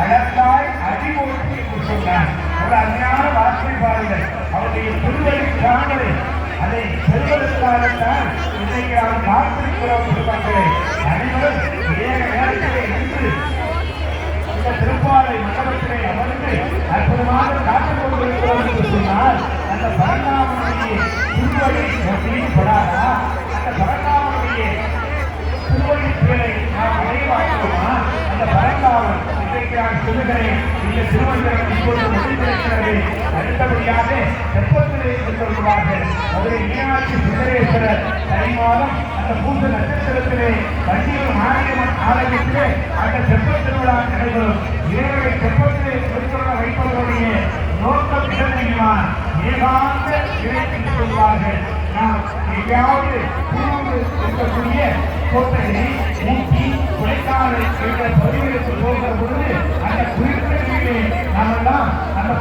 அழகாய் அடிமொழி சொன்னார். ஒரு அருமையான வார்த்தை பாருங்கள். அவருடைய திருவடி காணலை அதை பெறுவதற்காகத்தான் இன்றைக்கு அவர் காத்திருக்கிறோம். பெருமக்களே, அனைவரும் ஏக நேரத்திலே இன்று இந்த திருப்பாலை மண்டபத்திலே அமர்ந்து அற்புதமாக காத்துக் கொண்டிருக்கிறோம் என்று சொன்னால் அந்த பரந்தாமனுடைய திருவடி படாதா? அந்த பரந்தாமனுடைய திருவடி பேரை நாம் நினைவாக்குவோமா? அந்த பரந்தாமன் இன்றைக்கு நான் சொல்லுகிறேன். இந்த திருவள்ளுவர் இப்பொழுது முடிந்திருக்கிறது. அடுத்தபடியாக தெப்பத்திலே கொண்டிருக்கிறார்கள். மதுரை மீனாட்சி சுந்தரேஸ்வரர் தை மாதம் அந்த பூச நட்சத்திரத்திலே வண்டியூர் மாரியம்மன் ஆலயத்திலே அந்த தெப்ப திருவிழா நடைபெறும். இறைவனை தெப்பத்திலே கொடுத்துள்ள வைப்பவர்களுடைய நோக்கம் இடமையுமா ஏகாந்த இறைக்கு சொல்வார்கள். நாம் எங்கேயாவது இருக்கக்கூடிய கோட்டை ஊட்டி கொடைக்கானல் என்ற பகுதிகளுக்கு போகிற பொழுது அந்த குறிப்பிட்ட நாமெல்லாம் அந்த